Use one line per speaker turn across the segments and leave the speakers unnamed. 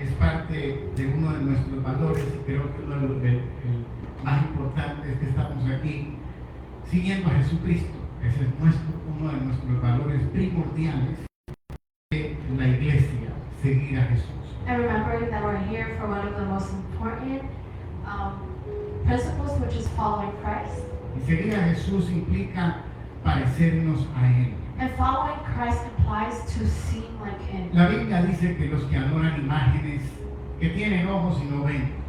es parte de uno de nuestros valores y creo que uno de los el más importantes que estamos aquí siguiendo a Jesucristo. Ese es uno de nuestros valores primordiales de la iglesia, seguir a Jesús.
And remembering that we're here for one of the most important principles, which is following Christ.
Y seguir a Jesús implica parecernos a Él.
And following Christ implies to seem like Him.
La Biblia dice que los que adoran imágenes que tienen ojos y no ven,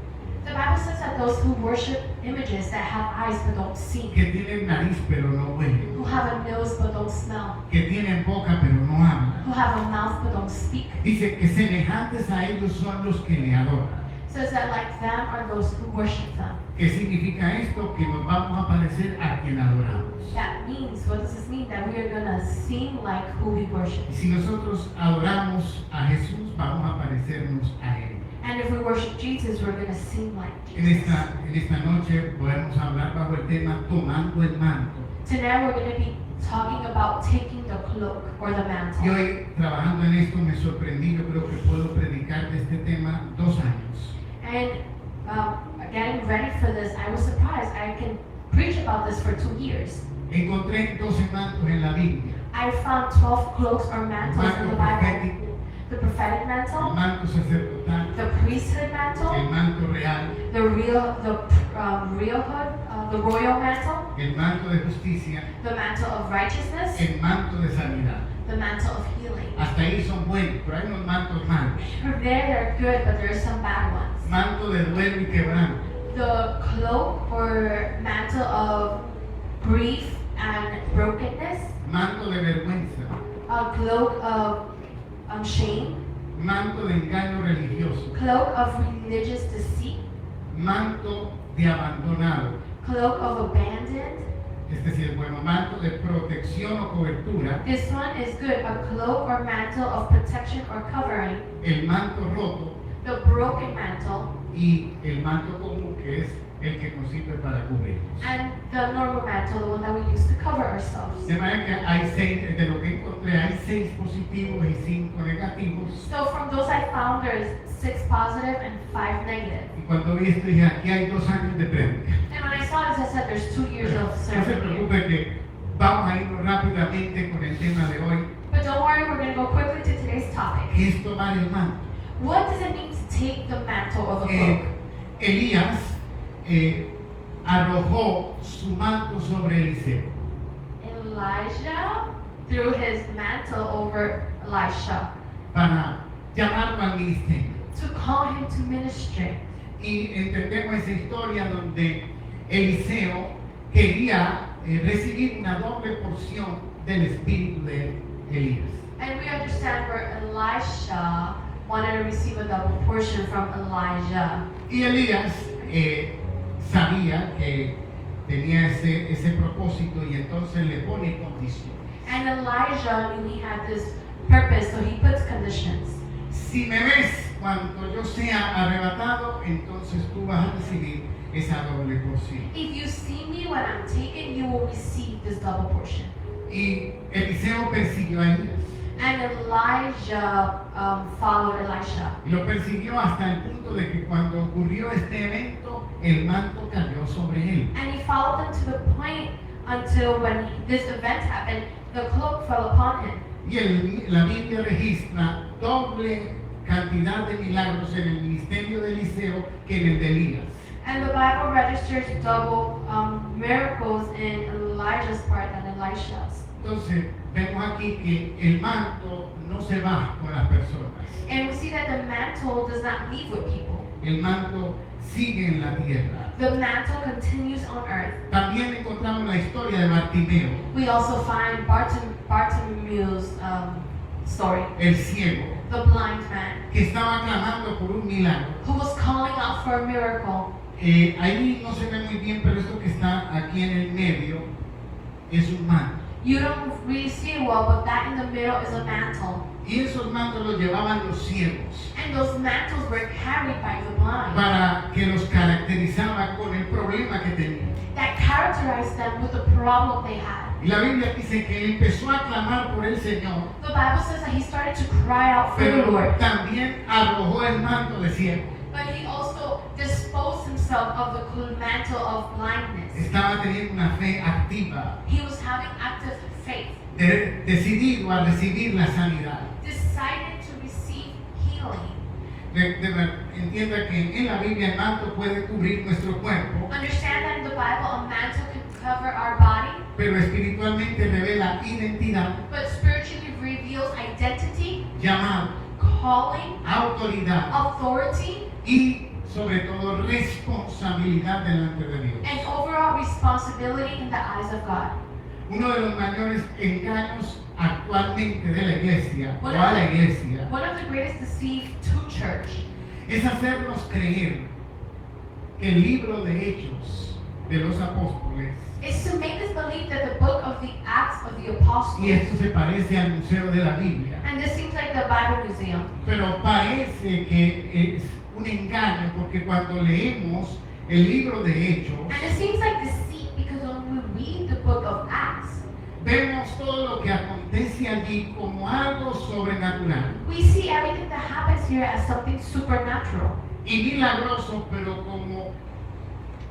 The Bible says that those who worship images that have eyes but don't see,
que tienen nariz pero no huelen,
who have a nose but don't smell,
que tienen boca pero no hablan,
who have a mouth but don't speak,
dice que semejantes a ellos son los que le adoran.
says that like them are those who worship them.
¿Qué significa esto? Que nos vamos a parecer a quien adoramos.
That means, what does this mean? That we are going to seem like who we worship.
Y si nosotros adoramos a Jesús, vamos a parecernos a Él.
And if we worship Jesus, we're going to seem like
En
Jesus.
esta noche podemos hablar bajo el tema tomando el manto.
Tonight we're going to be talking about taking the cloak or the
Y
mantle.
hoy trabajando en esto me sorprendí, yo creo que puedo predicar de este tema 2 años.
And getting ready for this, I was surprised. I can preach about this for 2 years.
Encontré 12 mantos en la Biblia.
I found 12 clocks or
El
mantles in the
manto
Bible.
profético,
The prophetic
el
mantle,
manto sacerdotal,
the priesthood
el
mantle,
manto real,
the royal mantle,
el manto de justicia,
the mantle of righteousness,
el manto de sanidad.
the mantle of healing.
Hasta ahí son buenos, pero hay unos mantos malos.
From there, they're good, but there's some bad ones.
Manto de duelo y quebranto,
The cloak or mantle of grief and brokenness,
manto de vergüenza,
a cloak of shame,
manto de engaño religioso,
cloak of religious deceit,
manto de abandonado.
cloak of abandoned.
Este sí es bueno, manto de protección o cobertura,
This one is good, a cloak or mantle of protection or covering,
el manto roto
the broken mantle,
y el manto común que es el que nos sirve para cubrirnos.
and the normal mantle, the one that we use to cover ourselves.
De manera que hay 6, de lo que encontré, hay 6 positivos y 5 negativos.
So from those I found, there's 6 positive and 5 negative.
Y cuando vi esto dije, aquí hay 2 años de prédica.
And when I saw this, I said there's 2 years of
No se
serving here.
preocupe que vamos a ir rápidamente con el tema de hoy,
But don't worry, we're going to go quickly to today's topic.
que es tomar el manto.
What does it mean to take the mantle or the cloak?
Elías arrojó su manto sobre Eliseo.
Elijah threw his mantle over Elisha
Para llamarlo al ministerio.
to call him to ministry.
Y entendemos esa historia donde Eliseo quería recibir una doble porción del espíritu de Elías.
And we understand where Elisha wanted to receive a double portion from Elijah.
Y Elías sabía que tenía ese propósito y entonces le pone condiciones.
And Elijah knew he had this purpose, so he puts conditions.
Si me ves cuando yo sea arrebatado, entonces tú vas a recibir esa doble porción.
If you see me when I'm taken, you will receive this double portion.
Y Eliseo persiguió a Elías.
And Elijah followed Elisha.
Y lo persiguió hasta el punto de que cuando ocurrió este evento, el manto cayó sobre él.
And he followed them to the point until when this event happened, the cloak fell upon him.
Y la Biblia registra doble cantidad de milagros en el ministerio de Eliseo que en el de Elías.
And the Bible registers double miracles in Elijah's part than Elisha's.
Entonces, vemos aquí que el manto no se va con las personas.
And we see that the mantle does not leave with people.
El manto sigue en la tierra.
The mantle continues on earth.
También encontramos la historia de Bartimeo,
We also find Bartimaeus' story,
el ciego,
the blind man,
que estaba clamando por un milagro.
who was calling out for a miracle.
Ahí no se ve muy bien, pero esto que está aquí en el medio es un manto.
You don't really see it well, but that in the middle is a mantle.
Y esos mantos los llevaban los ciegos
And those mantles were carried by the blind.
para que los caracterizaba con el problema que tenían.
that characterized them with the problem they had.
Y la Biblia dice que él empezó a clamar por el Señor,
The Bible says that he started to cry out for the
pero
Lord,
también arrojó el manto de ciego.
but he also disposed himself of the mantle of blindness.
Estaba teniendo una fe activa,
He was having active faith,
decidido a recibir la sanidad.
decided to receive healing.
Entienda que en la Biblia el manto puede cubrir nuestro cuerpo,
Understand that in the Bible, a mantle can cover our body,
pero espiritualmente revela identidad,
but spiritually reveals identity,
llamado,
calling,
autoridad
authority,
y sobre todo responsabilidad delante de Dios.
and overall responsibility in the eyes of God.
Uno de los mayores engaños actualmente de la iglesia o
Bueno,
a la iglesia
One of the greatest deceit to church
es hacernos creer que el libro de Hechos de los Apóstoles,
is to make us believe that the book of the Acts of the Apostles,
y esto se parece al Museo de la Biblia,
and this seems like the Bible Museum,
pero parece que es un engaño porque cuando leemos el libro de Hechos
and it seems like deceit because when we read the book of Acts,
vemos todo lo que acontece allí como algo sobrenatural
we see everything that happens here as something supernatural
y milagroso, pero como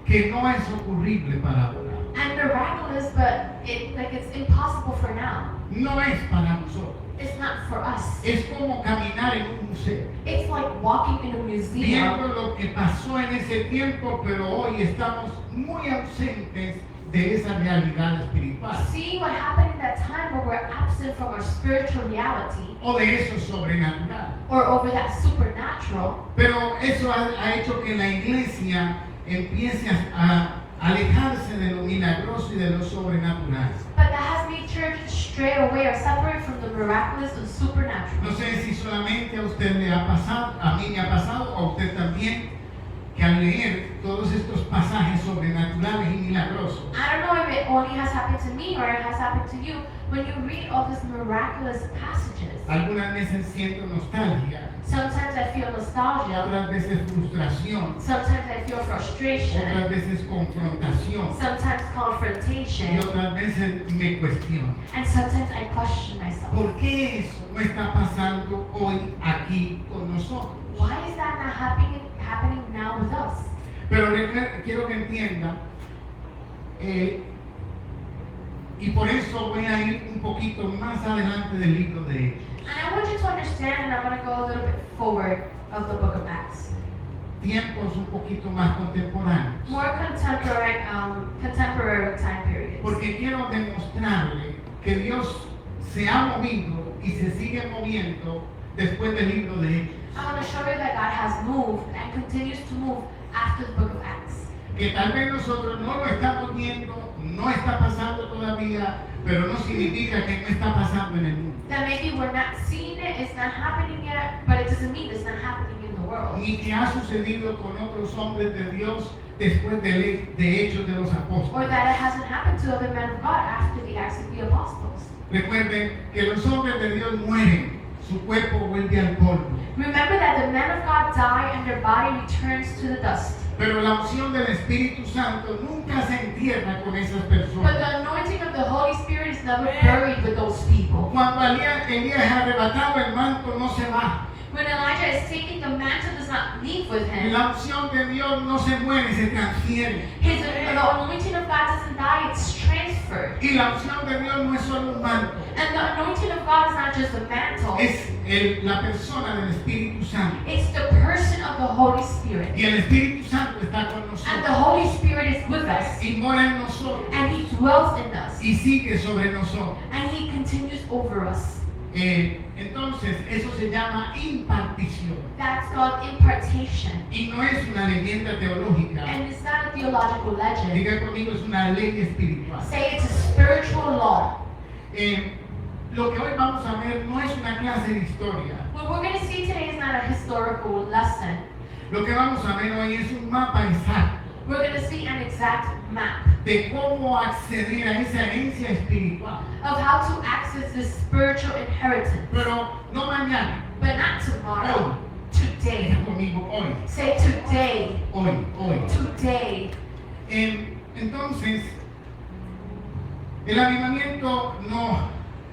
que no es ocurrible para ahora.
and miraculous, but it's impossible for now.
No es para nosotros.
It's not for us.
Es como caminar en un museo,
It's like walking in a museum,
viendo lo que pasó en ese tiempo, pero hoy estamos muy ausentes de esa realidad espiritual
seeing what happened in that time where we're absent from our spiritual reality
o de eso sobrenatural.
or over that supernatural.
Pero eso ha hecho que la iglesia empiece a alejarse de lo milagroso y de lo sobrenatural.
But that has made church stray away or separate from the miraculous and supernatural.
No sé si solamente a usted le ha pasado, a mí me ha pasado, o a usted también, que al leer todos estos pasajes sobrenaturales y milagrosos,
I don't know if it only has happened to me or it has happened to you when you read all these miraculous passages.
algunas veces siento nostalgia,
Sometimes I feel nostalgia,
otras veces frustración,
sometimes I feel frustration,
otras veces confrontación
sometimes
y
confrontation,
otras veces me cuestiono.
and sometimes I question myself.
¿Por qué eso no está pasando hoy aquí con nosotros?
Why is that not happening now with us?
Pero quiero que entienda, y por eso voy a ir un poquito más adelante del libro de Hechos.
And I want you to understand, and I want to go a little bit forward of the book of Acts.
Tiempos un poquito más contemporáneos.
More contemporary time periods.
Porque quiero demostrarle que Dios se ha movido y se sigue moviendo después del libro de Hechos.
I want to show you that God has moved and continues to move after the book of Acts.
Que tal vez nosotros no lo estamos viendo, no está pasando todavía, pero no significa que no está pasando en el mundo.
That maybe we're not seeing it, it's not happening yet, but it doesn't mean it's not happening in the world.
Ni que ha sucedido con otros hombres de Dios después de Hechos de los
Or
Apóstoles.
that it hasn't happened to other men of God after the Acts of the Apostles.
Recuerden que los hombres de Dios mueren, su cuerpo vuelve al polvo.
Remember that the men of God die and their body returns to the dust.
Pero la unción del Espíritu Santo nunca se entierra con esas
But
personas.
the anointing of the Holy Spirit is never buried with those people.
Cuando Elías es arrebatado, el manto no se va.
When Elijah is taken, the mantle does not leave with him.
La unción de Dios no se muere, se transfiere.
The anointing of God doesn't die, it's transferred.
Y la unción de Dios no es solo un manto,
And the anointing of God is not just a mantle,
es la persona del Espíritu Santo.
it's the person of the Holy Spirit.
Y el Espíritu Santo está con
And the
nosotros.
Holy Spirit is with us.
Y mora en nosotros.
And He dwells in us.
Y sigue sobre nosotros.
And He continues over us.
Entonces, eso se llama impartición.
That's called impartation.
Y no es una leyenda teológica.
And it's not a theological legend.
Diga conmigo, es una ley espiritual.
Say it's a spiritual law.
Lo que hoy vamos a ver no es una clase de historia.
What we're going to see today is not a historical lesson.
Lo que vamos a ver hoy es un mapa exacto
We're going to see an exact map
de cómo acceder a esa herencia espiritual.
of how to access this spiritual inheritance.
Pero no mañana,
But not tomorrow. Today.
diga conmigo hoy,
Say today.
hoy, hoy.
Today.
Entonces, el avivamiento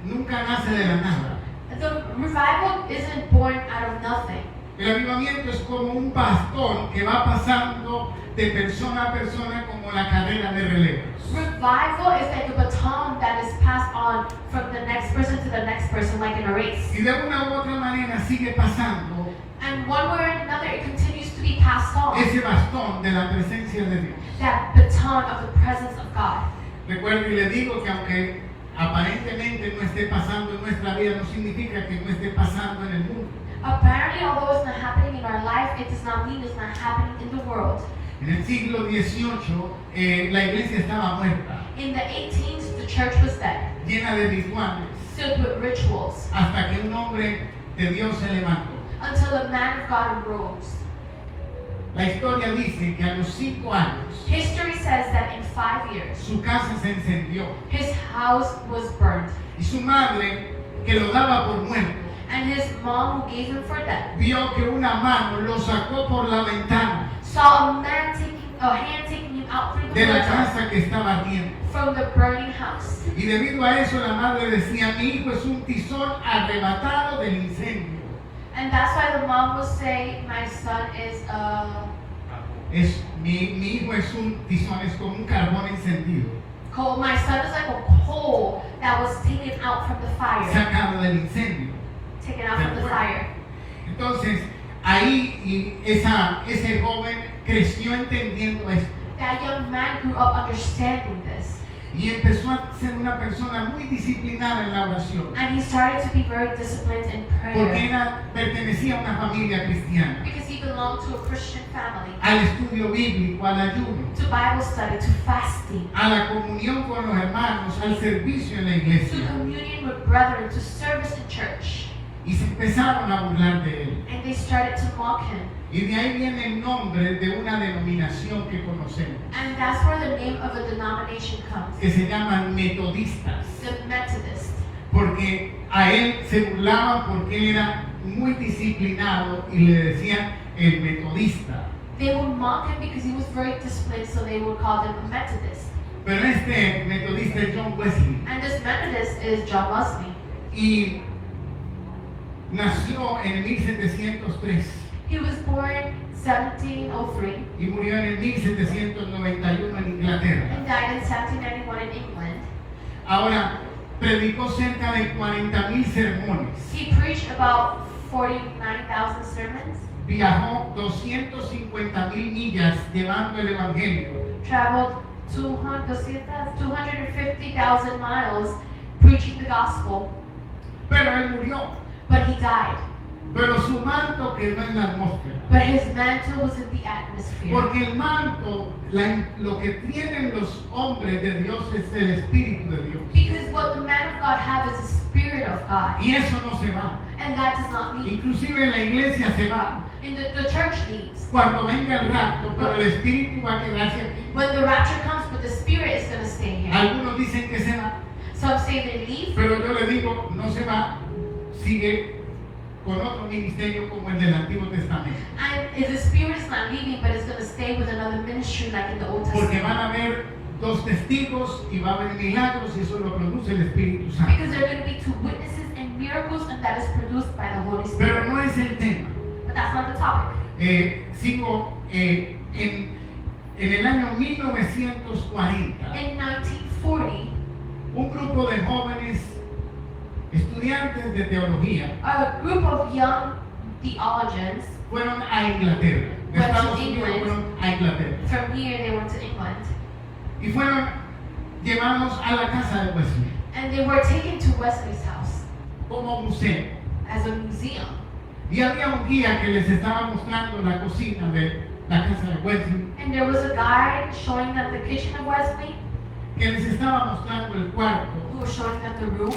nunca nace de la nada.
The revival isn't born out of nothing.
El avivamiento es como un bastón que va pasando de persona a persona como la carrera de relevos.
Revival is like a baton that is passed on from the next person to the next person, like in a race.
Y de una u otra manera sigue pasando
And one way or another, it continues to be passed on.
ese bastón de la presencia de Dios.
That baton of the presence of God.
Recuerdo y le digo que aunque aparentemente no esté pasando en nuestra vida, no significa que no esté pasando en el mundo.
Apparently, although it's not happening in our life, it does not mean it's not happening in the world.
En el siglo XVIII la iglesia estaba muerta,
In the 18th, the church was dead,
llena de rituales,
filled with rituals,
hasta que un hombre de Dios se levantó.
until a man of God arose.
La historia dice que a los 5 años
History says that in 5 years,
su casa se encendió
his house was burned,
y su madre, que lo daba por muerto,
and his mom, who gave him for death,
vio que una mano lo sacó por la ventana
saw a hand taking him out through the
de la
window
casa que estaba ardiendo.
from the burning house.
Y debido a eso la madre decía: mi hijo es un tizón arrebatado del incendio.
And that's why the mom would say, my son is
Mi hijo es un tizón, es como un carbón encendido,
coal. My son is like a coal that was taken out from the fire.
sacado del incendio.
Taken out from the fire.
Entonces, ahí ese joven creció entendiendo esto
That young man grew up understanding this.
y empezó a ser una persona muy disciplinada en la oración,
And he started to be very disciplined in
porque
prayer.
pertenecía a una familia cristiana,
Because he belonged to a Christian family.
al estudio bíblico, al ayuno,
To Bible study, to fasting,
a la comunión con los hermanos, al servicio en la
to
iglesia.
communion with brethren, to service in church.
Y se empezaron a burlar de él.
And they started to mock him.
Y de ahí viene el nombre de una denominación que conocemos,
And that's where the name of a denomination comes.
que se llaman metodistas,
The Methodist.
porque a él se burlaban porque él era muy disciplinado y le decían el metodista.
They would mock him because he was very disciplined, so they would call him a Methodist.
Pero este metodista es John Wesley
And this Methodist is John Wesley.
y nació en el 1703
He was born 1703
y murió en el 1791 en Inglaterra.
and died in 1791 in England.
Ahora, predicó cerca de 40,000 sermones.
He preached about 49,000 sermons,
Viajó 250,000 millas llevando el evangelio.
traveled 250,000 miles preaching the gospel,
Pero él murió.
but he died.
Pero su manto quedó en la atmósfera.
But his mantle was in the atmosphere.
Porque el manto, lo que tienen los hombres de Dios es el Espíritu de Dios.
Because what the man of God has is the Spirit of God.
Y eso no se va.
And that does not leave.
Inclusive en la iglesia se va.
And the church leaves.
Cuando venga el rapto, pero el Espíritu va a quedarse aquí.
When the rapture comes, but the Spirit is going to stay here.
Algunos dicen que se va,
Some say they leave,
pero yo le digo, no se va, sigue con otro ministerio como el del Antiguo Testamento.
and if the Spirit is not leaving, but it's going to stay with another ministry like in the Old
Porque
Testament.
van a haber 2 testigos y va a haber milagros y eso lo produce el Espíritu Santo.
Because there are going to be 2 witnesses and miracles, and that is produced by the Holy Spirit.
Pero no es el tema.
But that's not the topic.
Sigo en el año 1940.
In 1940,
Un grupo de jóvenes estudiantes de teología
a group of young theologians
fueron a Inglaterra. De
Went to
Estados Unidos
England.
fueron a Inglaterra.
from here, they went to England,
Y fueron llevados a la casa de Wesley
and they were taken to Wesley's house
como museo.
as a museum.
Y había un guía que les estaba mostrando la cocina de la casa de Wesley,
And there was a guy showing them the kitchen of Wesley,
que les estaba mostrando el cuarto,
who was showing them the room,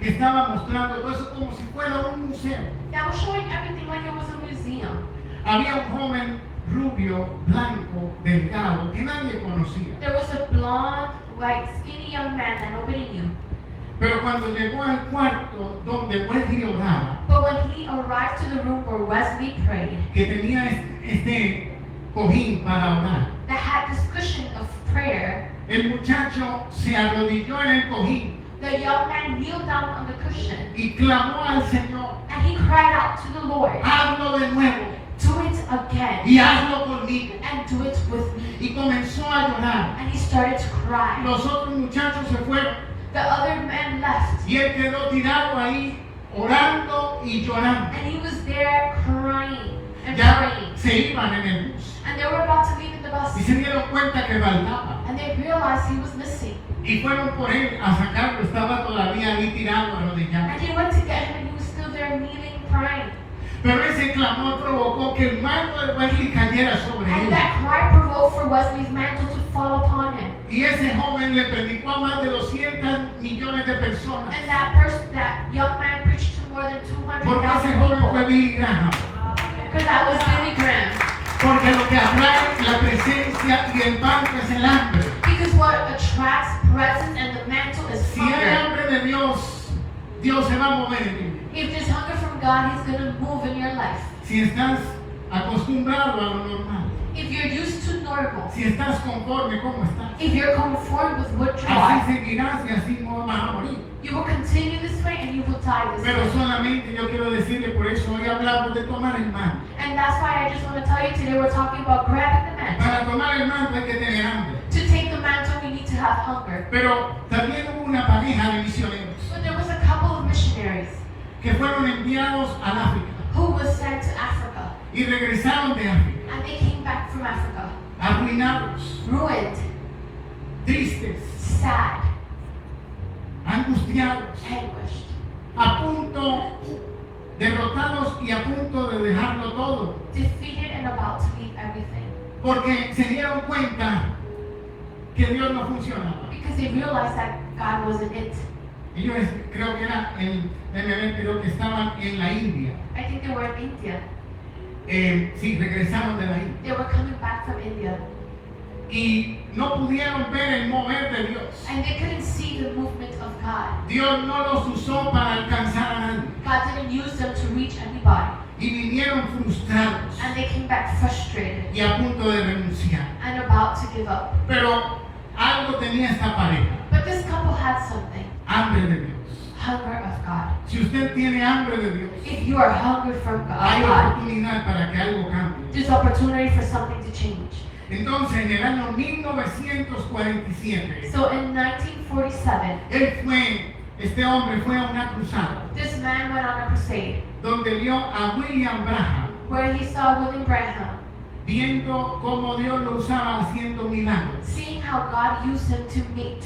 que estaba mostrando todo eso como si fuera un museo.
that was showing everything like it was a museum.
Había un joven rubio, blanco, delgado, que nadie conocía.
There was a blonde, white, skinny young man that nobody knew.
Pero cuando llegó al cuarto donde Wesley oraba,
But when he arrived to the room where Wesley prayed,
que tenía este cojín para orar,
that had this cushion of prayer,
el muchacho se arrodilló en el cojín
the young man kneeled down on the cushion
y clamó al Señor,
and he cried out to the Lord,
hazlo de nuevo
do it again
y hazlo conmigo.
and do it with me.
Y comenzó a llorar.
And he started to cry.
Los otros muchachos se fueron
The other man left
y él quedó tirado ahí orando y llorando.
and he was there crying and
Ya
praying.
se iban en el bus
And they were about to leave in the
y
bus
se dieron cuenta que faltaba.
and they realized he was missing.
Y fueron por él a sacarlo, estaba todavía ahí tirado arrodillado.
And they went to get him and he was still there kneeling, crying.
Pero ese clamor provocó que el manto de Wesley cayera sobre
And
él.
that cry provoked for Wesley's mantle to fall upon him.
Y ese joven le predicó a más de 200 millones de personas.
And that young man preached to more than
Porque ese
200,000
joven fue
people.
Billy Graham.
Because that was Billy Graham.
Porque lo que atrae la presencia y el manto es el hambre.
Because what attracts presence and the mantle is
Si hay
hunger.
hambre de Dios, Dios se va a mover en ti.
If there's hunger from God, He's going to move in your life.
Si estás acostumbrado a lo normal,
If you're used to normal,
si estás conforme como estás,
if you're conformed with what you
así
are,
seguirás y así no vas a morir.
you will continue this way and you will die this
Pero
way.
solamente yo quiero decirle, por eso hoy hablamos de tomar el manto.
And that's why I just want to tell you today we're talking about grabbing the mantle.
Para tomar el manto hay que tener hambre.
To take the mantle, we need to have hunger.
Pero también hubo una pareja de misioneros
But there was a couple of missionaries
que fueron enviados al África
who was sent to Africa.
y regresaron de África,
And they came back from Africa,
arruinados,
ruined,
tristes,
sad,
angustiados,
anguished,
a punto, derrotados y a punto de dejarlo todo,
defeated and about to leave everything.
porque se dieron cuenta que Dios no funcionaba.
Because they realized that God wasn't it.
Ellos creo que era creo que estaban en la India.
I think they were in India.
Sí, regresaron de la India.
They were coming back from India.
Y no pudieron ver el mover de Dios.
And they couldn't see the movement of God.
Dios no los usó para alcanzar a nadie.
God didn't use them to reach anybody.
Y vinieron frustrados
And they came back frustrated
y a punto de renunciar.
and about to give up.
Pero algo tenía esta pareja,
But this couple had something,
hambre de Dios.
hunger of God.
Si usted tiene hambre de Dios,
If you are hungry for
hay
God,
oportunidad para que algo cambie.
there's opportunity for something to change.
Entonces, en el año 1947,
So in 1947,
este hombre fue a una cruzada
this man went on a crusade
donde vio a William Branham
where he saw William Branham,
viendo cómo Dios lo usaba haciendo milagros.
seeing how God used him to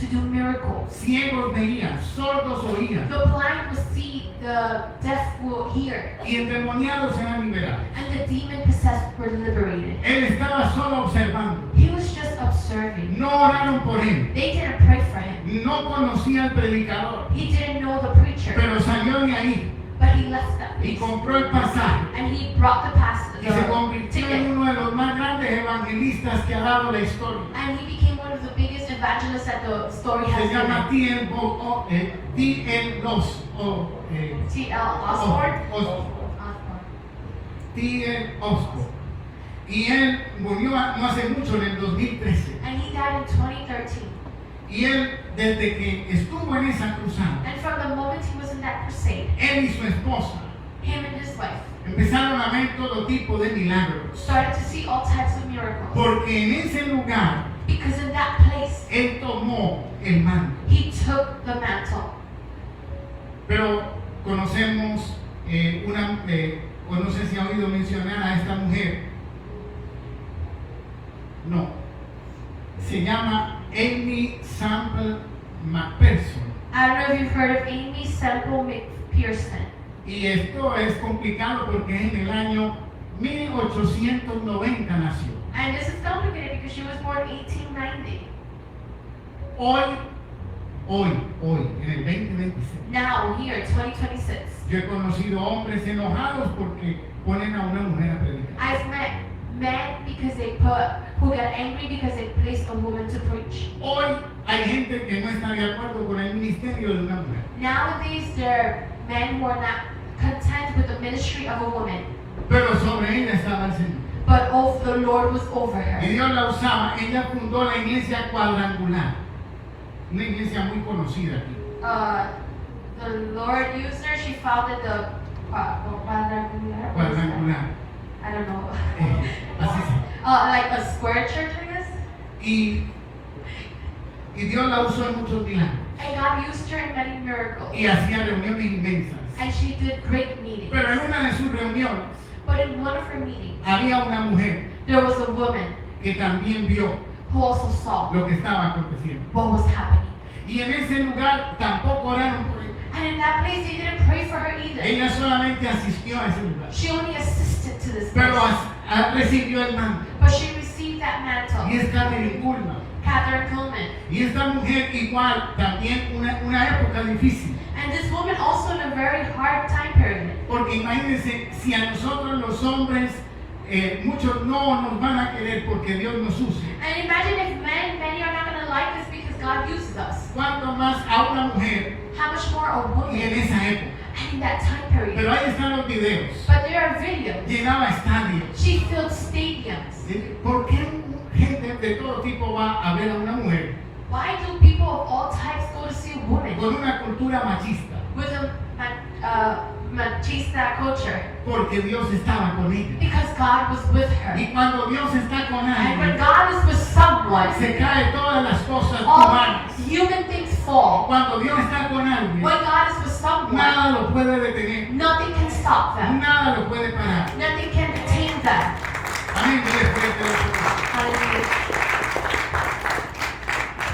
do miracles.
Ciegos veían, sordos oían
The blind will see, the deaf will hear,
y endemoniados eran liberados.
and the demon-possessed were liberated.
Él estaba solo observando.
He was just observing.
No oraron por él.
They didn't pray for him.
No conocía al predicador.
He didn't know the preacher,
Pero salió de ahí
but he left that
y
place.
compró el pasaje.
And he brought the
Y se convirtió en
ticket.
uno de los más grandes evangelistas que ha dado la historia.
And he became one of the biggest evangelists that the story has
Se llama
given.
T.L.
T.L. Osborne.
T.L. Osborne. Y él murió no hace mucho, en el 2013.
And he died in 2013.
Y él, desde que estuvo en esa cruzada,
And from the moment he was in that crusade,
él y su esposa
him and his wife
empezaron a ver todo tipo de milagros.
started to see all types of miracles.
Porque en ese lugar,
Because in that place,
él tomó el manto.
he took the mantle.
Pero conocemos o no sé si ha oído mencionar a esta mujer. No. Se llama Amy Sample McPherson.
I don't know if you've heard of Amy Semple McPherson.
Y esto es complicado porque en el año 1890 nació.
And this is complicated because she was born in 1890.
Hoy, en el 2026,
Now, here, 2026,
yo he conocido hombres enojados porque ponen a una mujer a predicar.
I've met men who get angry because they place a woman to preach.
Hoy hay gente que no está de acuerdo con el ministerio de una mujer.
Nowadays, there are men who are not content with the ministry of a woman,
Pero sobre ella estaba el Señor.
but the Lord was over
Y
her.
Dios la usaba. Ella fundó la iglesia cuadrangular. Una iglesia muy conocida aquí.
The Lord used her. She founded the quadrangular.
Cuadrangular.
I don't know.
Así se.
Like a square church, I guess.
Y Dios la usó en muchos milagros.
And God used her in many miracles.
Y hacía reuniones inmensas.
And she did great meetings.
Pero en una de sus reuniones
But in one of her meetings,
había una mujer
there was a woman
que también vio
who also saw
lo que estaba aconteciendo.
what was happening.
Y en ese lugar tampoco oraron por ella.
And in that place, they didn't pray for her either.
Ella solamente asistió a ese lugar.
She only assisted to this
Pero
place.
recibió el manto.
But she received that
Y
mantle.
es Catherine Kuhlman.
Catherine Kuhlman.
Y esta mujer igual, también una época difícil.
And this woman also in a very hard time period.
Porque imagínense, si a nosotros los hombres, muchos no nos van a querer porque Dios nos usa.
And imagine if many are not going to like us because God uses us.
Cuanto más a una mujer
How much more a
y en
woman
esa época.
and in that time period.
Pero ahí están los videos.
But there are videos.
Llegaba a estadios.
She filled stadiums.
¿Por qué gente de todo tipo va a ver a una mujer
Why do people of all types go to see a woman
con una cultura machista?
with a machista culture?
Porque Dios estaba con ella.
Because God was with her.
Y cuando Dios está con
And when
alguien,
God is with someone,
se caen todas las cosas
all
humanas.
human things fall.
Cuando Dios está con alguien,
When God is with someone,
nada lo puede detener.
nothing can stop them.
Nada lo puede parar.
Nothing can detain them.
Amén. Dile fuerte el aplauso.
Hallelujah.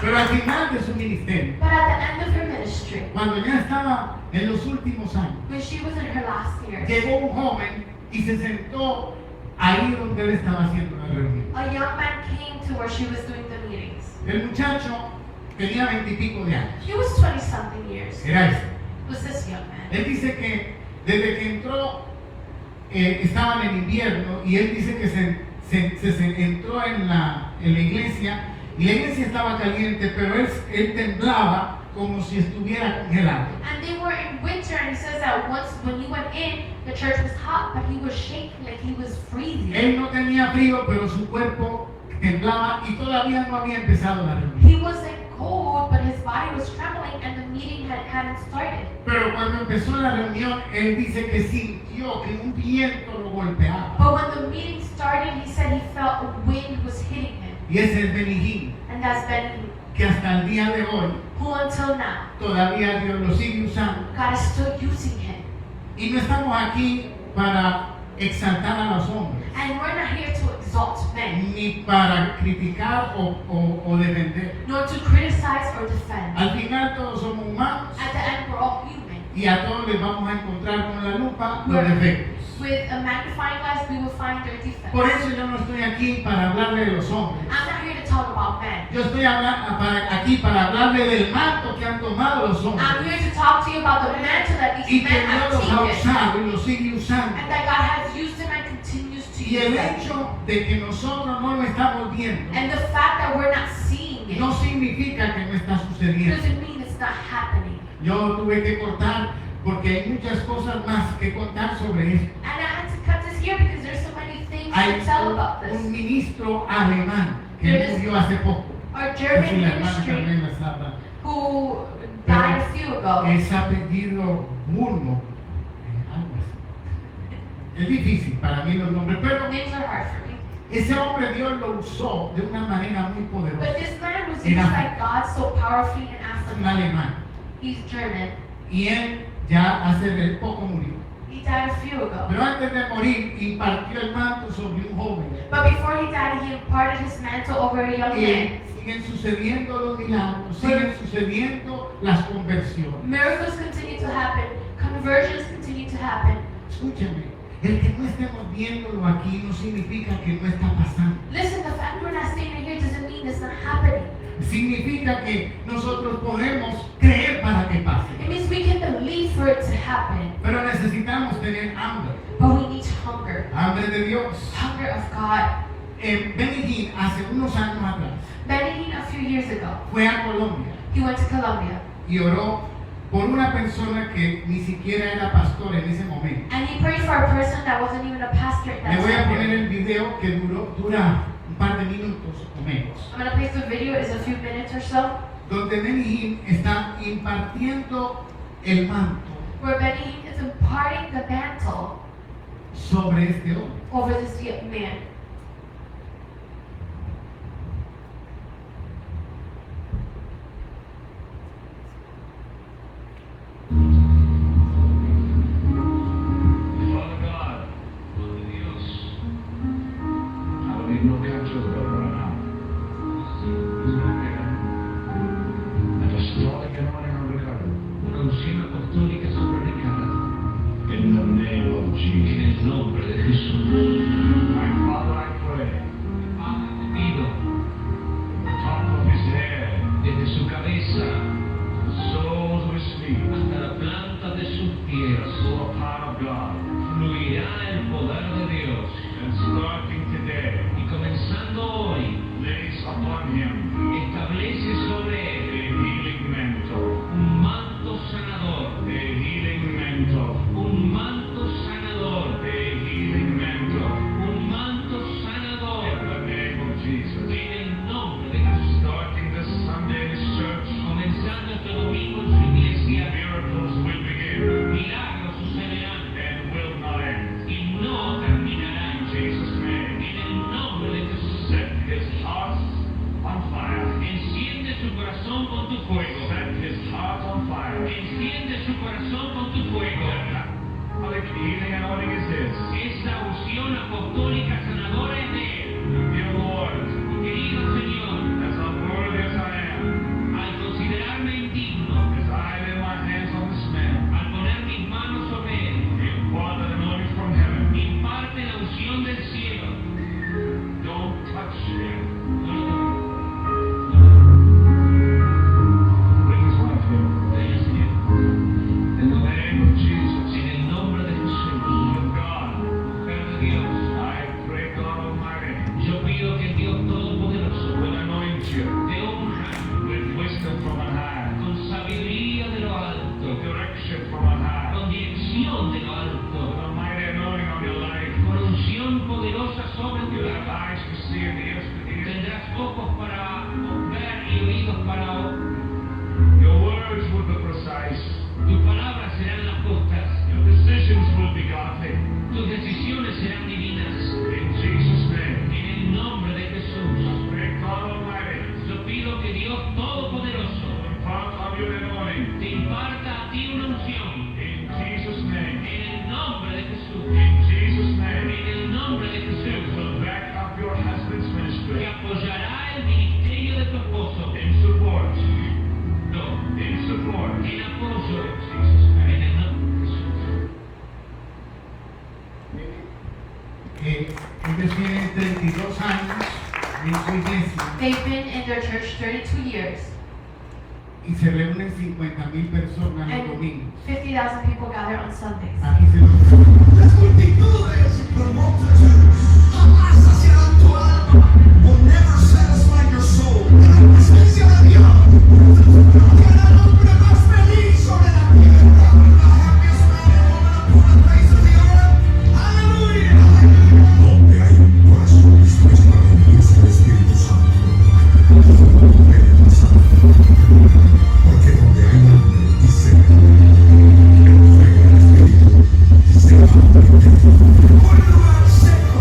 Pero al final de su ministerio,
But at the end of her ministry,
cuando ya estaba en los últimos años,
when she was in her last years,
llegó un joven y se sentó ahí donde él estaba haciendo la reunión.
a young man came to where she was doing the meetings.
El muchacho tenía 20 y pico de años.
He was 20-something years.
Era ese.
It was this young man.
Él dice que desde que entró, estaban en invierno y él dice que se entró en la iglesia y la iglesia estaba caliente, pero él temblaba como si estuviera congelado.
And they were in winter, and he says that once when he went in, the church was hot, but he was shaking like he was freezing.
Él no tenía frío, pero su cuerpo temblaba y todavía no había empezado la reunión.
He wasn't cold, but his body was trembling, and the meeting hadn't started.
Pero cuando empezó la reunión, él dice que sintió que un viento lo golpeaba.
But when the meeting started, he said he felt a wind was hitting him,
Y ese es Benny Hinn,
and that's Benny,
que hasta el día de hoy
who until now,
todavía Dios lo sigue usando.
God is still using him.
Y no estamos aquí para exaltar a los hombres,
And we're not here to exalt men,
ni para criticar o defender.
nor to criticize or defend.
Al final todos somos humanos
At the end, we're all human.
y a todos les vamos a encontrar con la lupa los defectos.
With a magnifying glass, we will find their defects.
Por eso yo no estoy aquí para hablarle de los hombres.
I'm not here to talk about men.
Yo estoy aquí para hablarle del manto que han tomado los
I'm
hombres
here to talk to you about the mantle that
y
these
que
men
Dios
have
los ha
taken,
usado y los sigue usando.
and that God has used them and continues to
Y
use
el
them.
hecho de que nosotros no lo estamos viendo
And the fact that we're not seeing it
no significa que no está sucediendo.
doesn't mean it's not happening.
Yo tuve que cortar porque hay muchas cosas más que contar sobre esto.
And I had to cut this here because there's so many things
Hay
to tell about
un
this.
ministro alemán que
There is-
murió hace poco.
Our
Es
German
la hermana
ministry
Carmela Sabra.
who died a few ago.
Es apellido Murmo. Algo así. Es difícil para mí los nombres, pero
Names are hard for me.
ese hombre Dios lo usó de una manera muy
But
poderosa.
this man was
En
used by
África.
God so powerfully in
Es un
Africa.
alemán.
He's German.
Y él ya hace poco murió.
He died a few ago.
Pero antes de morir, impartió el manto sobre un joven.
But before he died, he imparted his mantle over a young man.
Y siguen sucediendo los milagros, siguen sucediendo las conversiones.
Miracles continue to happen. Conversions continue to happen.
Escúchame, el que no estemos viéndolo aquí no significa que no está pasando.
Listen, the fact we're not staying here doesn't mean it's not happening.
Significa que nosotros podemos creer para que pase.
It means we can believe for it to happen.
Pero necesitamos tener hambre,
But we need hunger.
hambre de Dios.
Hunger of God.
Benny Hinn, hace unos años atrás,
Benny Hinn, a few years ago,
fue a Colombia
he went to Colombia
y oró por una persona que ni siquiera era pastor en ese momento.
And he prayed for a person that wasn't even a pastor at
Le
that
voy a poner
time.
el video que dura un par de minutos o menos,
I'm going to place the video, it's a few minutes or so,
donde Benny Hinn está impartiendo el manto
where Benny Hinn is imparting the mantle
sobre este hombre.
over this man.
Father God, Padre Dios, ahora mismo capture the brother right now. Apostolic anointing on Ricardo. Una unción apostólica sobre Ricardo. In the name of Jesus. En el nombre de Jesús. My Father, I pray. Padre, te pido. The top of his head. Desde su cabeza. The soles of his feet. Hasta la planta de sus pies. The power of God. Fluirá el poder de Dios. And starting today. Y comenzando hoy. Lays upon him. Establece sobre él. A healing mantle. Un manto sanador. A healing mantle. Un manto sanador. A healing mantle. Un manto sanador. In the name of Jesus. En el nombre de Jesús. Starting this Sunday in his church. Comenzando este domingo en su iglesia. Miracles will begin. Milagros sucederán. And will not end. Y no terminarán. In Jesus' name. En el nombre de Jesús. Set his heart on fire. Enciende su corazón con tu fuego. Set his heart on fire. Enciende su corazón con tu fuego. Apostolic healing anointing is his. Esa unción apostólica sanadora es de él. Dear Lord, querido Señor, as unworthy as I am, al considerarme indigno, as I lay my hands on this man, al poner mis manos sobre él, impart an anointing from heaven. Imparte la unción del cielo. Don't touch him. Bring his wife here. In the name of Jesus. En el nombre de Jesús. With God. Mujer de Dios. I pray God Almighty. Yo pido que Dios Todopoderoso will anoint you. Te honra. With wisdom from on high. Con sabiduría de lo alto. Direction from on high. Con dirección de lo alto. With a mighty anointing on your life. Con unción poderosa sobre tu vida. You have eyes to see and ears to hear. Tendrás ojos para ver y oídos para oír. Your words will be precise. Tus palabras serán las justas. Your decisions will be godly. Tus decisiones serán divinas. In Jesus' name. En el nombre de Jesús. I pray God Almighty. Yo pido que Dios Todopoderoso impart of your anointing. Te imparta a ti una unción. In Jesus' name. En el nombre de Jesús. In Jesus' name. En el nombre de Jesús. Will back up your husband's ministry. Que apoyará el ministerio de tu esposo. In support. In support. En apoyo. Jesus' name. En el nombre de Jesús.
Ellos tienen 32 años en su iglesia
They've been in their church 32 years,
y se reúnen 50,000 personas los
and
domingos.
50,000 people gather on Sundays.
Aquí se los...
Las multitudes, the multitudes, jamás saciarán tu alma, will never satisfy your soul. La presencia de Dios, que era el hombre más feliz sobre la tierra, the happiest man and woman upon the face of the earth. Aleluya. Donde hay un corazón dispuesto a rendirse al Espíritu Santo, puede pasar. Porque donde hay hambre y sed, el fuego del Espíritu se va a meter. Por el lugar seco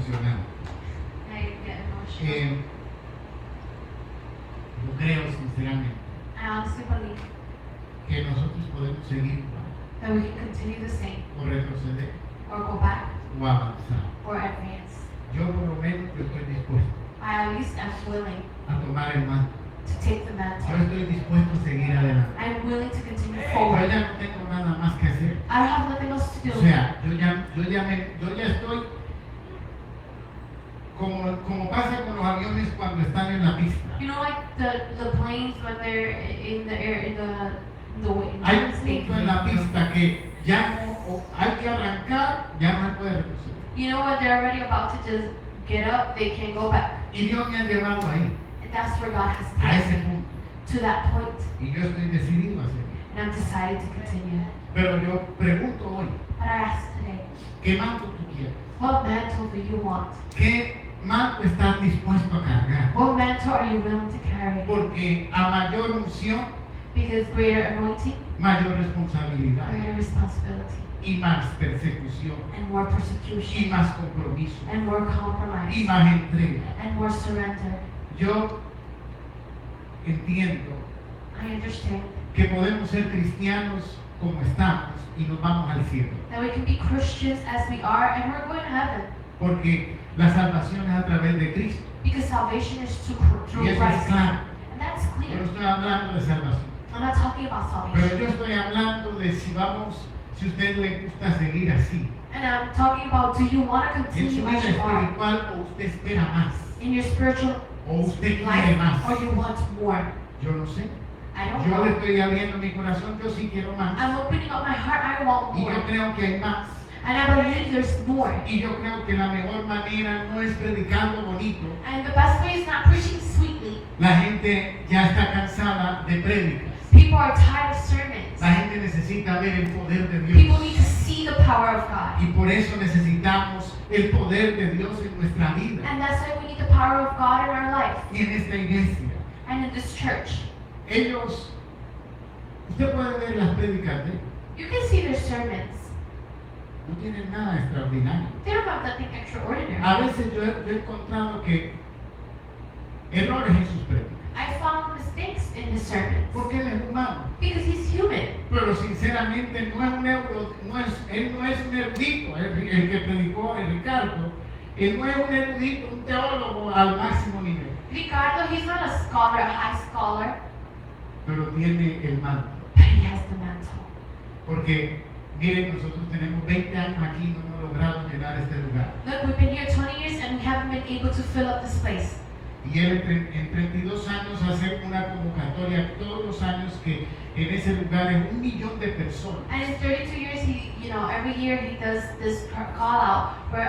emocionado.
I get emotional.
Yo creo sinceramente
I honestly believe
que nosotros podemos seguir igual,
that we can continue the same,
o retroceder,
or go back,
o avanzar.
or advance.
Yo por lo menos yo estoy dispuesto
I at least am willing
a tomar el manto.
to take the
Yo
mantle.
estoy dispuesto a seguir adelante.
I'm willing to continue
Yo
forward.
ya no tengo nada más que hacer.
I don't have nothing else to do.
O sea, yo ya estoy como pasa con los aviones cuando están en la pista.
You know, like the planes when they're in the air, in the
Hay un
state.
punto en la pista que ya no, o hay que arrancar, ya no se puede retroceder.
You know, when they're already about to just get up, they can't go back.
Y Dios me ha llevado ahí,
And that's where God has
a ese
taken me,
punto.
to that point.
Y yo estoy decidido a hacerlo.
And I'm decided to continue.
Pero yo pregunto hoy,
But I ask today,
¿qué manto tú quieres?
what mantle do you want?
¿Qué manto estás dispuesto a cargar?
What mantle are you willing to carry?
Porque a mayor unción,
Because greater anointing,
mayor responsabilidad
greater responsibility,
y más persecución
and more
y
persecution,
más compromiso
and more
y
compromise,
más entrega.
and more surrender.
Yo entiendo
I understand
que podemos ser cristianos como estamos y nos vamos al cielo,
that we can be Christians as we are, and we're going to heaven.
porque la salvación es a través de Cristo
Because salvation is
y
through
eso es
Christ.
claro.
And that's
Yo no
clear.
estoy hablando de salvación,
I'm not talking about
pero yo
salvation.
estoy hablando de si a usted le gusta seguir así
And I'm talking about, do you want to
en su
continue
vida
as you are
espiritual, o usted espera más
in your spiritual
o usted quiere más.
life, or you want more?
Yo no sé.
I don't
Yo le
know.
estoy abriendo mi corazón, yo sí quiero más.
I'm opening up my heart. I want
Y yo
more.
creo que hay más.
And I believe there's more.
Y yo creo que la mejor manera no es predicando bonito.
And the best way is not preaching sweetly.
La gente ya está cansada de prédicas.
People are tired of sermons.
La gente necesita ver el poder de
People
Dios.
need to see the power of God.
Y por eso necesitamos el poder de Dios en nuestra vida
And that's why we need the power of God in our life
y en esta iglesia.
and in this church.
Ellos, usted puede ver las prédicas de ellos.
You can see their sermons.
No tienen nada extraordinario.
They don't have nothing extraordinary.
A veces yo he encontrado que errores en sus prédicas.
I found mistakes in his sermons
Porque él es humano.
because he's human.
Pero sinceramente no es un él no es un erudito, el que predicó el Ricardo. Él no es un erudito, un teólogo al máximo nivel.
Ricardo, he's not a scholar, a high scholar,
Pero tiene el manto.
but he has the mantle.
Porque, miren, nosotros tenemos 20 años aquí y no hemos logrado llenar este lugar.
Look, we've been here 20 years and we haven't been able to fill up this place.
Y él en 32 años hace una convocatoria todos los años que en ese lugar es 1 millón de personas.
And in 32 years, every year he does this call out where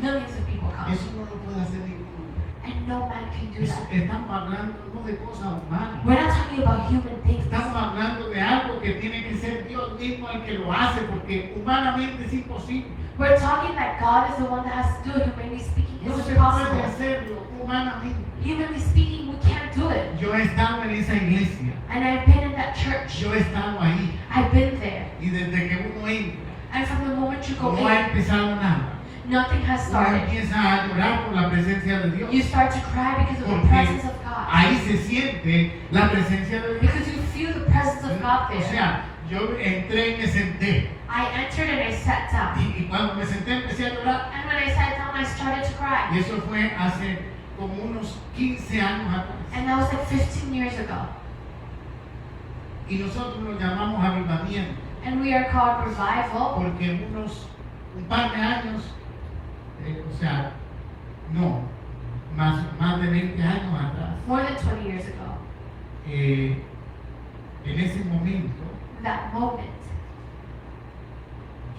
millions of people come.
Eso no lo puede hacer ningún hombre.
And no man can do that.
Estamos hablando no de cosas humanas.
We're not talking about human things.
Estamos hablando de algo que tiene que ser Dios mismo el que lo hace, porque humanamente es imposible.
We're talking that God is the one that has to do it. Humanly speaking,
No
it's
se puede
impossible.
hacerlo humanamente.
Humanly speaking, we can't do it.
Yo he estado en esa iglesia,
And I've been in that church.
yo he estado ahí,
I've been there.
y desde que uno entra,
And from the moment you go
no ha
in,
empezado nada.
nothing has
Uno
started.
empieza a llorar por la presencia de Dios,
You start to cry because of the
porque
presence of God.
ahí se siente la presencia de Dios.
Because you feel the presence of God
O
there.
sea, yo entré y me senté,
I entered and I sat down.
y cuando me senté empecé a llorar,
And when I sat down, I started to
y
cry.
eso fue hace como unos 15 años atrás.
And that was like 15 years ago.
Y nosotros lo llamamos avivamiento,
And we are called revival
porque un par de años, o sea, no, más de 20 años atrás,
more than 20 years ago.
en ese momento
That moment,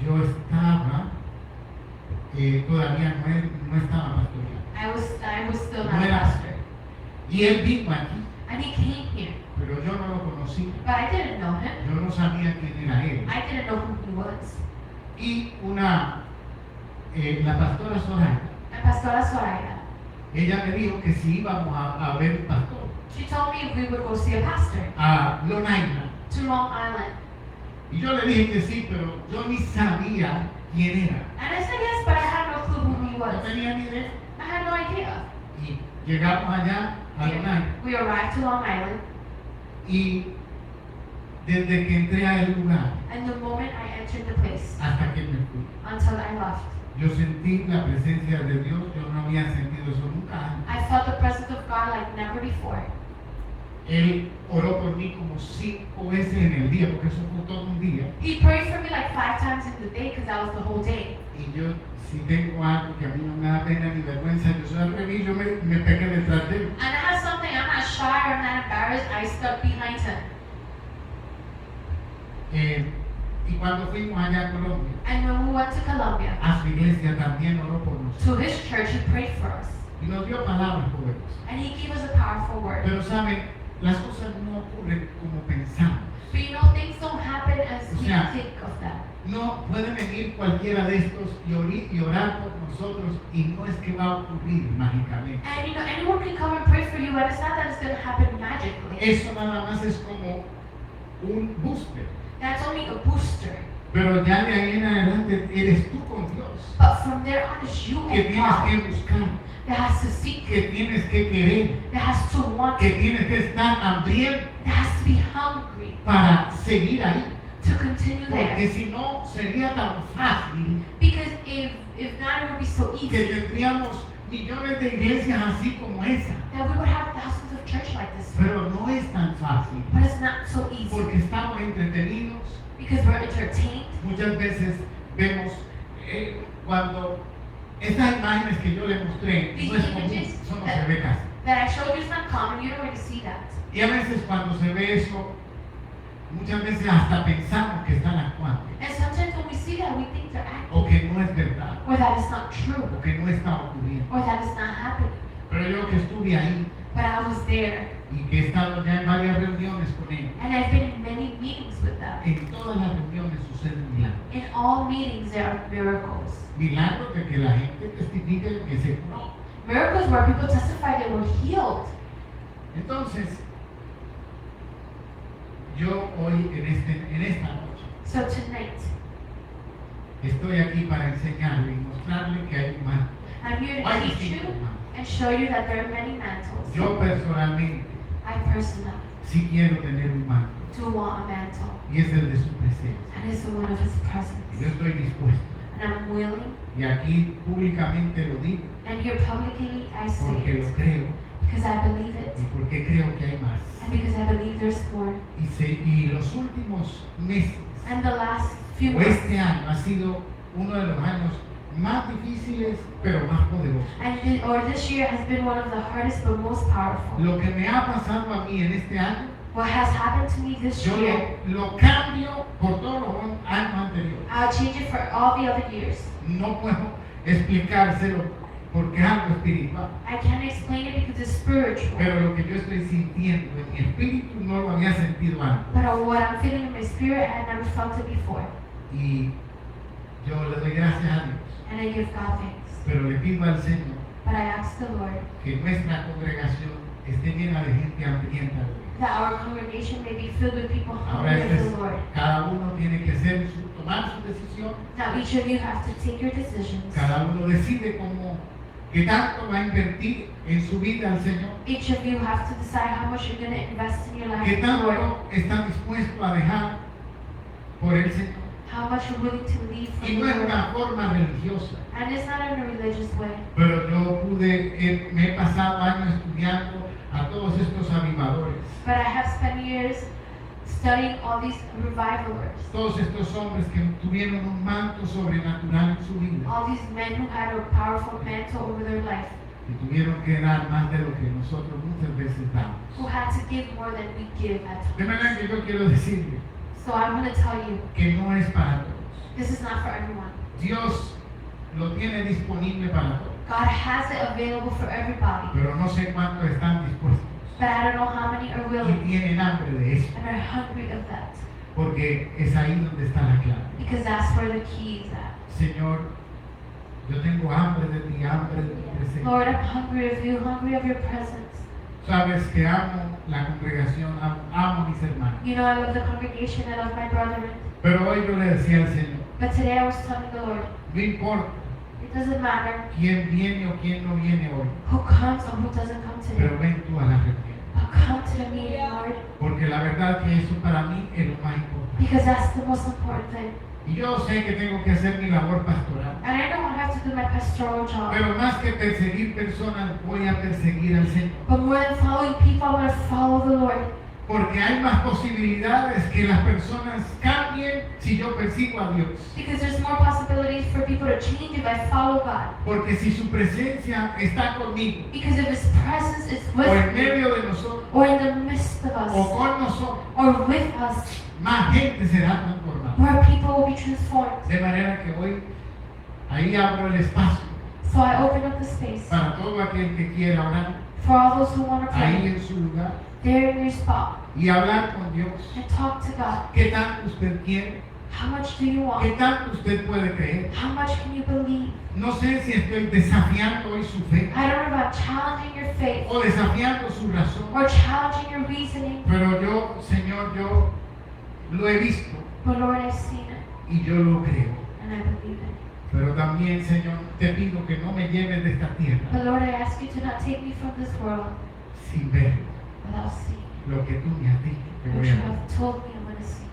yo estaba, todavía no estaba pastoreando.
I was still
No
not a
era
pastor.
Y él vino aquí,
And he came here.
pero yo no lo conocía,
But I didn't know him.
yo no sabía quién era él.
I didn't know who he was.
Y la pastora Soraya,
And Pastora Soraya,
ella me dijo que si íbamos a ver un pastor,
she told me if we would go see a pastor
a Long Island.
to Long Island.
Y yo le dije que sí, pero yo ni sabía quién era.
And I said yes, but I had no clue who he he
No
was.
tenía ni idea.
I had no idea.
Y llegamos allá a Long
We arrived to Long Island,
y desde que entré a el lugar
and the moment I entered the place,
hasta que me fui,
until I left,
yo sentí la presencia de Dios. Yo no había sentido eso nunca antes.
I felt the presence of God like never before.
Él oró por mí como 5 veces en el día, porque eso fue todo un día.
He prayed for me like 5 times in the day because that was the whole day.
Y yo, si tengo algo que a mí no me da pena ni vergüenza, yo soy al revés, yo me pegué detrás de él.
And I have something, I'm not shy or I'm not embarrassed, I stuck behind him.
Y cuando fuimos allá a Colombia,
And when we went to Colombia,
a su iglesia también oró por nosotros.
to his church, he prayed for us.
Y nos dio palabras poderosas.
And he gave us a powerful word.
Pero saben, las cosas no ocurren como pensamos.
But you know, things don't happen as we
Yeah.
think of them.
No puede venir cualquiera de estos y orar por nosotros, y no es que va a ocurrir mágicamente.
And you know, anyone can come and pray for you, and it's not that it's going to happen magically.
Eso nada más es como un booster.
That's only a booster.
Pero ya de ahí en adelante eres tú con Dios,
But from there on, it's you
que
and
tienes que
God
buscar,
that has to seek,
que tienes que querer,
that has to want,
que
that
tienes que estar hambriento
has to be hungry
para seguir ahí.
to continue
Porque
there.
si no, sería tan fácil
Because if not, it would be so
que
easy
tendríamos millones de iglesias así como esa.
that we would have thousands of church like this.
Pero no es tan fácil,
But it's not so easy
porque estamos entretenidos.
because we're entertained.
Muchas veces vemos cuando estas imágenes que yo le mostré, no es común, eso no se ve casi.
That I showed you is not common. You don't really see that.
Y a veces cuando se ve eso, muchas veces hasta pensamos que están actuando,
And sometimes when we see that, we think they're acting,
o que no es verdad,
or that it's not true,
o que no está ocurriendo.
or that it's not happening.
Pero yo que estuve ahí
But I was there,
y que he estado ya en varias reuniones con ellos,
and I've been in many meetings with them.
en todas las reuniones suceden milagros.
In all meetings, there are miracles.
Milagros de que la gente testifique que se curó.
Miracles where people testify they were healed.
Entonces, yo hoy en esta noche
So tonight,
estoy aquí para enseñarle y mostrarle que hay un manto.
I'm here to
Hay
teach
distintos
you
mantos.
and show you that there are many mantles.
Yo personalmente
I personally
sí quiero tener un manto,
do want a mantle,
y es el de su presencia.
and it's the one of His
Yo
presence.
estoy dispuesto,
And I'm willing,
y aquí públicamente lo digo,
and here publicly I say
porque lo
it,
creo
because I believe it,
y porque creo que hay más.
and because I believe there's more.
Y los últimos meses,
And the last few
o
months,
este año, ha sido uno de los años más difíciles, pero más poderosos.
or this year has been one of the hardest but most powerful.
Lo que me ha pasado a mí en este año,
What has happened to me this
yo
year,
lo cambio por todos los años anteriores.
I'll change it for all the other years.
No puedo explicárselo porque es algo espiritual.
I can't explain it because it's spiritual.
Pero lo que yo estoy sintiendo en mi espíritu no lo había sentido antes.
But what I'm feeling in my spirit, I never felt it before.
Y yo le doy gracias a Dios.
And I give God thanks.
Pero le pido al Señor
But I ask the Lord
que nuestra congregación esté llena de gente hambrienta de Dios.
that our congregation may be filled with people
Ahora
hungry
esto
of
es,
the Lord.
cada uno tiene que tomar su decisión.
Now each of you have to take your decisions.
Cada uno decide cómo, qué tanto va a invertir en su vida al Señor.
Each of you have to decide how much you're going to invest in your life
Qué
in the Lord.
tanto está dispuesto a dejar por el Señor.
How much you're willing to leave for
Y
the
no es
Lord.
una forma religiosa,
And it's not in a religious way.
pero yo me he pasado años estudiando a todos estos avivadores,
But I have spent years studying all these revivalers.
todos estos hombres que tuvieron un manto sobrenatural en su vida
All these men who had a powerful mantle over their life.
y tuvieron que dar más de lo que nosotros muchas veces damos.
Who had to give more than we give at
De
times.
manera que yo quiero decirle
So I'm going to tell you,
que no es para todos.
this is not for everyone.
Dios lo tiene disponible para todos,
God has it available for everybody.
pero no sé cuántos están dispuestos
But I don't know how many are
y
willing
tienen hambre de eso,
and are hungry of that.
porque es ahí donde está la clave.
Because that's where the key is at.
Señor, yo tengo hambre de ti, hambre de tu presencia.
Lord, I'm hungry of you, hungry of your presence.
Sabes que amo la congregación, amo a mis hermanos.
You know I love the congregation, I love my brethren.
Pero hoy yo le decía al Señor,
But today I was telling the Lord,
no importa
it Doesn't matter
quién viene o quién no viene hoy,
who comes or who doesn't come
pero
today.
ven tú a la reunión.
But come to the meeting, Lord,
Porque la verdad que eso para mí es lo más importante.
because that's the most important thing.
Y yo sé que tengo que hacer mi labor pastoral.
And I know I have to do my pastoral job.
Pero más que perseguir personas, voy a perseguir al Señor.
But more than following people, I want to follow the Lord.
Porque hay más posibilidades que las personas cambien si yo persigo a Dios.
Because there's more possibilities for people to change if I follow God.
Porque si su presencia está conmigo,
Because if His presence is
o en
with me,
medio de nosotros,
or in the midst of
o
us,
con nosotros,
or with us,
más gente será transformada.
more people will be transformed.
De manera que hoy, ahí abro el espacio
So I open up the space
para todo aquel que quiera orar,
for all those who want to
ahí
pray,
en su lugar,
there in your spot,
y hablar con Dios.
and talk to God.
¿Qué tanto usted quiere?
How much do you
¿Qué
want?
tanto usted puede creer?
How much can you believe?
No sé si estoy desafiando hoy su fe
I don't know about challenging your faith
o desafiando su razón,
or challenging your reasoning,
pero yo, Señor, yo lo he visto
but Lord, I've seen it,
y yo lo creo.
and I believe it.
Pero también, Señor, te pido que no me lleves de esta tierra
But Lord, I ask you to not take me from this world
sin ver
without seeing
lo que tú me has dicho que
what
voy
you
a ver.
have told me I'm going to see.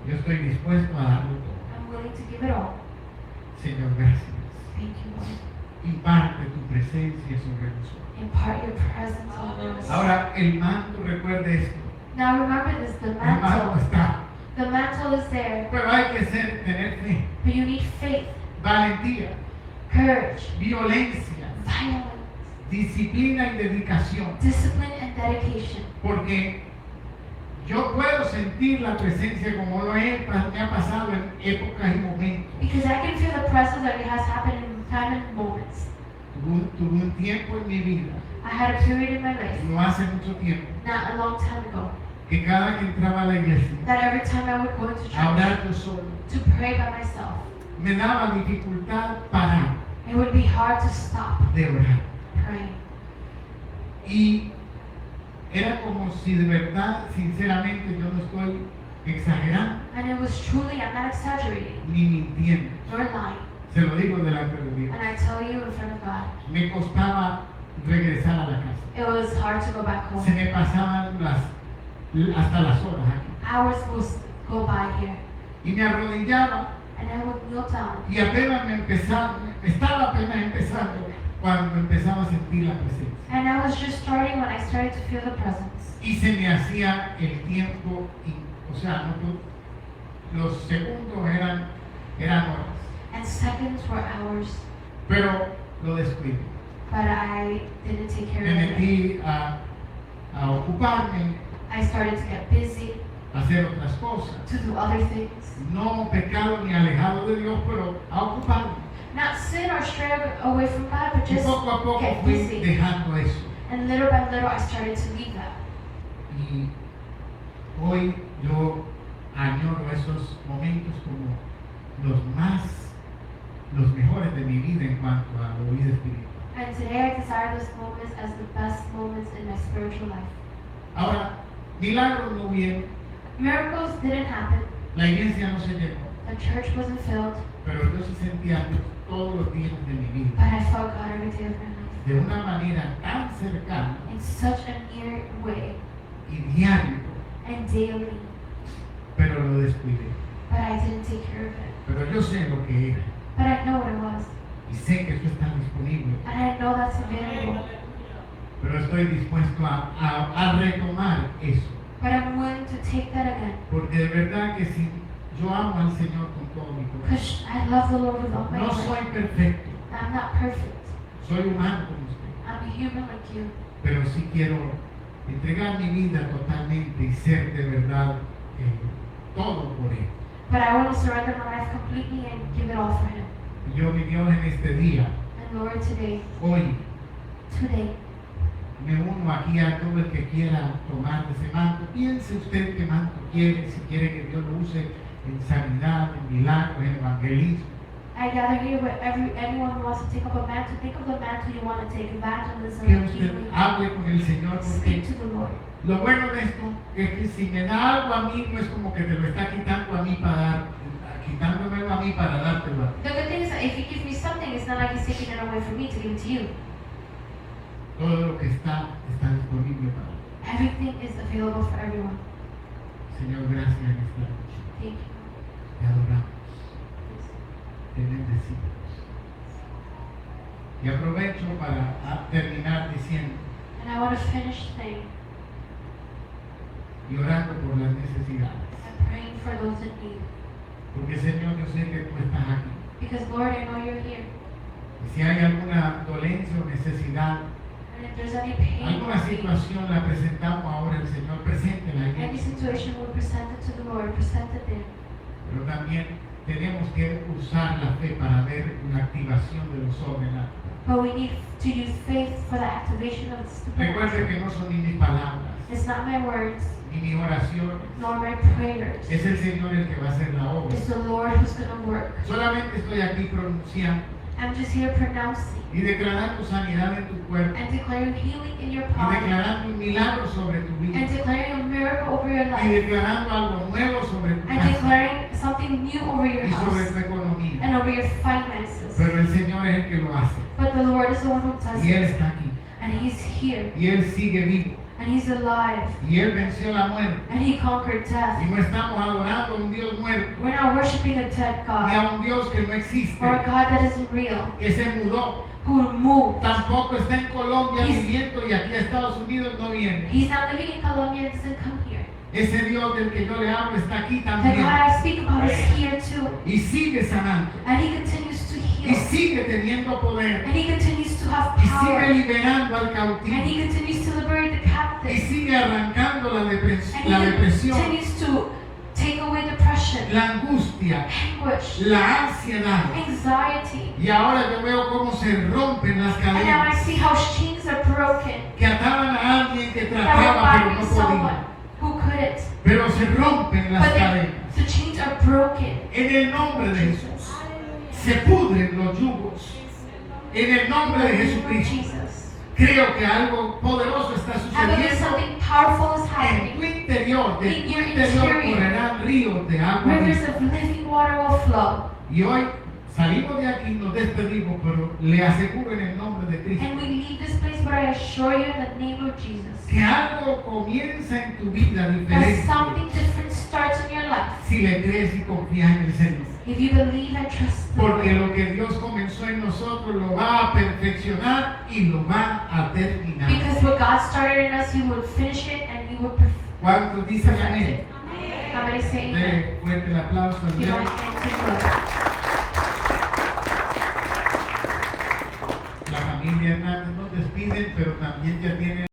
Yo estoy dispuesto a darlo todo.
I'm willing to give it all.
Señor, gracias.
Thank you, Lord.
Imparte tu presencia sobre nosotros.
Impart your presence over us.
Ahora, el manto, recuerde esto.
Now remember this, the
El manto
mantle.
está.
The mantle is there,
Pero hay que tener fe,
but you need faith,
valentía,
courage,
violencia,
violence,
disciplina y dedicación.
discipline, and dedication.
Porque yo puedo sentir la presencia como me ha pasado en épocas y momentos.
Because I can feel the presence that it has happened in time and moments.
Tuve un tiempo en mi vida,
I had a period in my life,
no hace mucho tiempo,
not a long time ago,
que cada que entraba a la iglesia
that every time I would go into
a
church
orar yo solo,
to pray by myself,
me daba dificultad parar
it would be hard to stop
de orar.
praying.
Y era como si de verdad, sinceramente, yo no estoy exagerando
And it was truly, I'm not exaggerating,
ni mintiendo.
nor lying.
Se lo digo delante de Dios.
And I tell you in front of God,
Me costaba regresar a la casa.
it was hard to go back
Se
home.
me pasaban hasta las horas aquí.
Hours would go by here,
Y me arrodillaba
and I would kneel down.
y apenas estaba apenas empezando cuando empezaba a sentir la presencia.
And I was just starting when I started to feel the presence.
Y se me hacía el tiempo, o sea, los segundos eran horas,
And seconds were hours,
pero lo descuidé.
but I didn't take care
Me
of it.
metí a ocuparme,
I started to get busy,
a hacer otras cosas.
to do other things.
No pecado ni alejado de Dios, pero a ocuparme.
Not sin or stray away from God, but
Y
just
poco a poco
get
fui
busy.
dejando eso.
And little by little, I started to leave that.
Y hoy yo añoro esos momentos como los mejores de mi vida en cuanto a la vida espiritual.
And today, I desire those moments as the best moments in my spiritual life.
Ahora, milagros no hubieron,
Miracles didn't happen.
la iglesia no se llenó,
The church wasn't filled,
pero yo sí sentía a Dios todos los días de mi vida,
but I felt God every day of my life
de una manera tan cercana
in such a near way
y diario,
and daily.
pero lo descuidé.
But I didn't take care of it.
Pero yo sé lo que era
But I know what it was,
y sé que eso está disponible,
and I know that's available.
pero estoy dispuesto a retomar eso.
But I'm willing to take that again,
Porque de verdad que si yo amo al Señor con todo mi corazón,
because I love the Lord with all my
no
heart.
soy perfecto,
I'm not perfect.
soy humano como usted,
I'm a human like you.
pero sí quiero entregar mi vida totalmente y ser de verdad todo por Él.
But I want to surrender my life completely and give it all for Him.
Y yo, mi Dios, en este día,
And Lord, today,
hoy,
me
uno aquí a todo el que quiera tomar de ese manto. Piense usted qué manto quiere, si quiere que Dios lo use en sanidad, en milagros, en evangelismo.
I gather here with anyone who wants to take up a mantle. Think of the mantle you want to take, evangelism,
Que
and
usted
healing.
hable con el Señor,
Speak
porque
to the Lord.
lo bueno de esto es que si me da algo a mí, no es como que te lo está quitando a mí para quitándomelo a mí para dártelo a ti.
The good thing is that if He gives me something, it's not like He's taking it away from me to give it to you.
Todo lo que está disponible para ti.
Everything is available for everyone.
Señor, gracias en esta noche.
Thank you.
Te adoramos, te bendecimos. Y aprovecho para terminar diciendo
And I want to finish saying,
y orando por las necesidades.
I'm praying for those in need.
Porque Señor, yo sé que tú estás aquí.
Because Lord, I know you're here.
Y si hay alguna dolencia o necesidad,
And if there's any pain,
alguna situación, la presentamos ahora al Señor, preséntela en
any
Él.
situation, we'll present it to the Lord, present it there.
Pero también tenemos que usar la fe para ver la activación de lo sobrenatural.
But we need to use faith for the activation of the
Recuerde
supernatural.
que no son ni mis palabras,
It's not my words,
ni mis oraciones.
nor my prayers.
Es el Señor el que va a hacer la obra.
It's the Lord who's going to work.
Solamente estoy aquí pronunciando
I'm just here pronouncing
y declarando sanidad en tu cuerpo
and declaring healing in your
y
body
declarando un milagro sobre tu vida
and declaring a miracle over your
y
life
declarando algo nuevo sobre tu
and
casa
declaring something new over your
y sobre
house
tu economía.
and over your finances.
Pero el Señor es el que lo hace
But the Lord is the one who does
y Él
it.
está aquí
And He's here.
y Él sigue vivo
And He's alive.
y Él venció la muerte
And He conquered
y
death.
no estamos adorando a un Dios muerto
We're not worshiping a dead
ni a
God
un Dios que no existe,
or a God that isn't real,
que se mudó,
who moved.
tampoco está en Colombia
He's-
viviendo y aquí a Estados Unidos no viene.
He's not living in Colombia and doesn't come here.
Ese Dios del que yo le hablo está aquí
The
también
God I speak about is here too.
y sigue sanando
And He continues to
y
heal.
sigue teniendo poder
And He continues to have
y sigue
power.
liberando al
And
cautivo
He continues to liberate the
y
captives.
sigue arrancando la
And
la
He
depresión,
continues to take away depression,
la angustia,
anguish,
la ansiedad.
anxiety.
Y ahora yo veo cómo se rompen las
And now I
cadenas
see how chains are broken.
que ataban a alguien que
That were
trataba pero
binding
no
someone
podía.
who couldn't.
Pero se rompen las
But
cadenas.
the chains are broken.
En el nombre de Jesús se pudren los yugos. En el nombre de Jesucristo.
Jesus.
Creo que algo poderoso está
I believe
sucediendo.
something powerful is
En tu
happening.
interior, de
In
tu
your
interior
interior.
correrán ríos de agua
Rivers
viva.
of living water will flow.
Y hoy salimos de aquí, nos despedimos, pero le aseguro en el nombre de Cristo
And we leave this place, but I assure you in the name of Jesus
que algo comienza en tu vida
that
diferente
something different starts in your life.
si le crees y confías en el Señor.
If you believe and trust the
Porque
Lord.
lo que Dios comenzó en nosotros lo va a perfeccionar y lo va a terminar.
Because what God started in us, He will finish it and He will
¿Cuántos dicen
perfect
amén?
it. How many say amen?
Dele fuerte el aplauso al
You
Dios.
know, thank you, Lord.
La familia Hernández nos despiden, pero también ya tiene